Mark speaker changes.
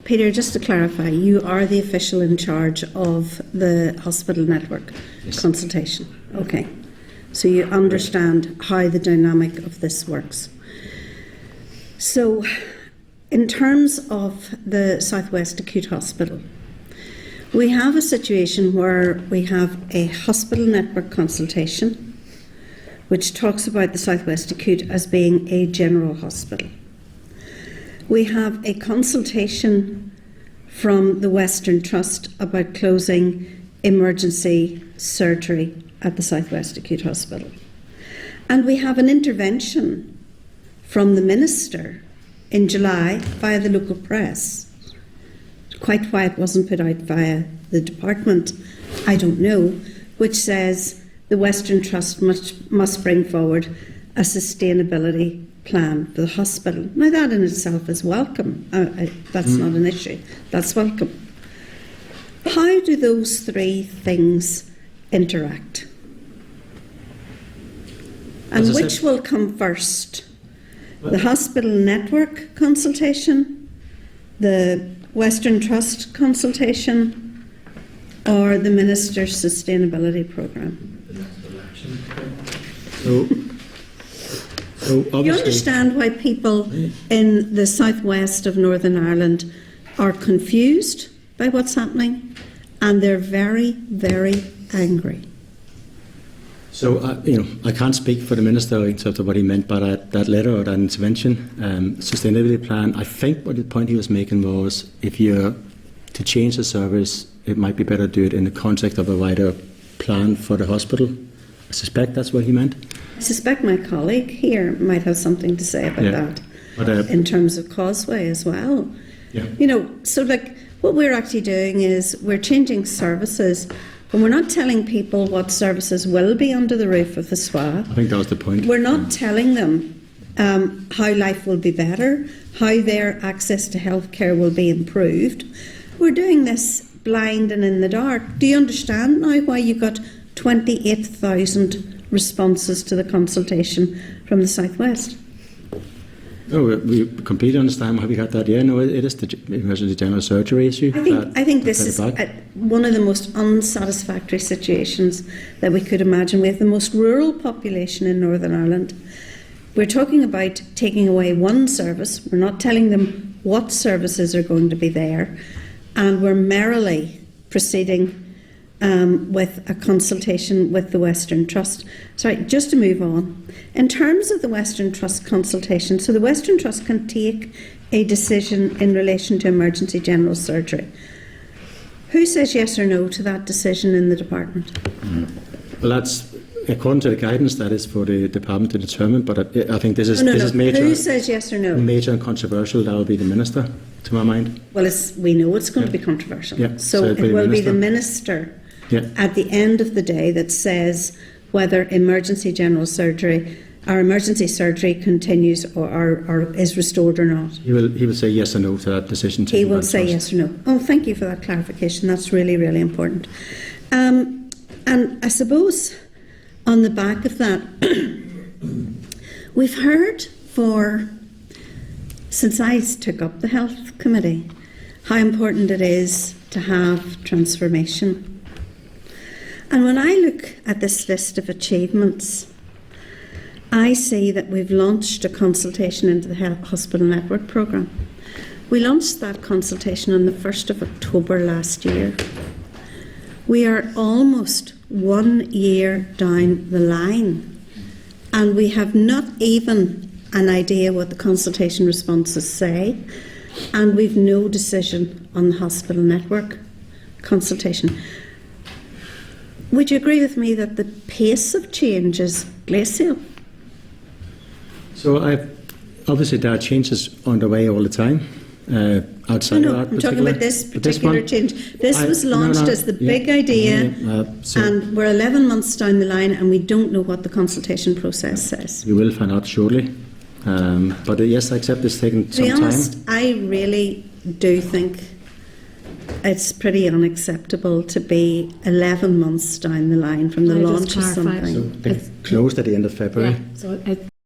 Speaker 1: Peter, just to clarify, you are the official in charge of the hospital network consultation. Okay. So you understand how the dynamic of this works. So, in terms of the Southwest Acute Hospital, we have a situation where we have a hospital network consultation which talks about the Southwest Acute as being a general hospital. We have a consultation from the Western Trust about closing emergency surgery at the Southwest Acute Hospital. And we have an intervention from the Minister in July via the local press. Quite why it wasn't put out via the department, I don't know, which says the Western Trust must bring forward a sustainability plan for the hospital. Now that in itself is welcome. That's not an issue. That's welcome. How do those three things interact? And which will come first? The hospital network consultation, the Western Trust consultation, or the Minister's sustainability programme? So you understand why people in the southwest of Northern Ireland are confused by what's happening, and they're very, very angry.
Speaker 2: So, I can't speak for the Minister in terms of what he meant by that letter or that intervention. Sustainability plan, I think what the point he was making was if you're to change the service, it might be better to do it in the context of a wider plan for the hospital. I suspect that's what he meant.
Speaker 1: I suspect my colleague here might have something to say about that, but, in terms of Causeway as well.
Speaker 2: Yeah.
Speaker 1: So like what we're actually doing is we're changing services, but we're not telling people what services will be under the roof of the SWAH.
Speaker 2: I think that was the point.
Speaker 1: We're not telling them how life will be better, how their access to healthcare will be improved. We're doing this blind and in the dark. Do you understand now why you got 28,000 responses to the consultation from the Southwest?
Speaker 2: Oh, we completely understand why we got that. Yeah, no, it is the emergency general surgery issue.
Speaker 1: I think this is one of the most unsatisfactory situations that we could imagine. We have the most rural population in Northern Ireland. We're talking about taking away one service. We're not telling them what services are going to be there. And we're merrily proceeding with a consultation with the Western Trust. Sorry, just to move on. In terms of the Western Trust consultation, so the Western Trust can take a decision in relation to emergency general surgery. Who says yes or no to that decision in the department?
Speaker 2: Well, that's according to the guidance that is for the department to determine, but I think this is major.
Speaker 1: Who says yes or no?
Speaker 2: Major and controversial. That will be the Minister, to my mind.
Speaker 1: Well, we know it's going to be controversial.
Speaker 2: Yeah.
Speaker 1: So it will be the Minister at the end of the day that says whether emergency general surgery or emergency surgery continues or is restored or not.
Speaker 2: He will say yes or no to that decision.
Speaker 1: He will say yes or no. Oh, thank you for that clarification. That's really, really important. And I suppose on the back of that, we've heard since I took up the Health Committee, how important it is to have transformation. And when I look at this list of achievements, I see that we've launched a consultation into the Hospital Network programme. We launched that consultation on the 1st of October last year. We are almost 1 year down the line, and we have not even an idea what the consultation responses say, and we've no decision on the Hospital Network consultation. Would you agree with me that the pace of change is glacial?
Speaker 2: So obviously there are changes on the way all the time. Outside of that,
Speaker 1: I'm talking about this particular change. This was launched as the big idea, and we're 11 months down the line, and we don't know what the consultation process says.
Speaker 2: We will find out shortly. But yes, I accept it's taking some time. To be honest,
Speaker 1: I really do think it's pretty unacceptable to be 11 months down the line from the launch of something.
Speaker 2: So they closed at the end of February.
Speaker 3: Yeah, so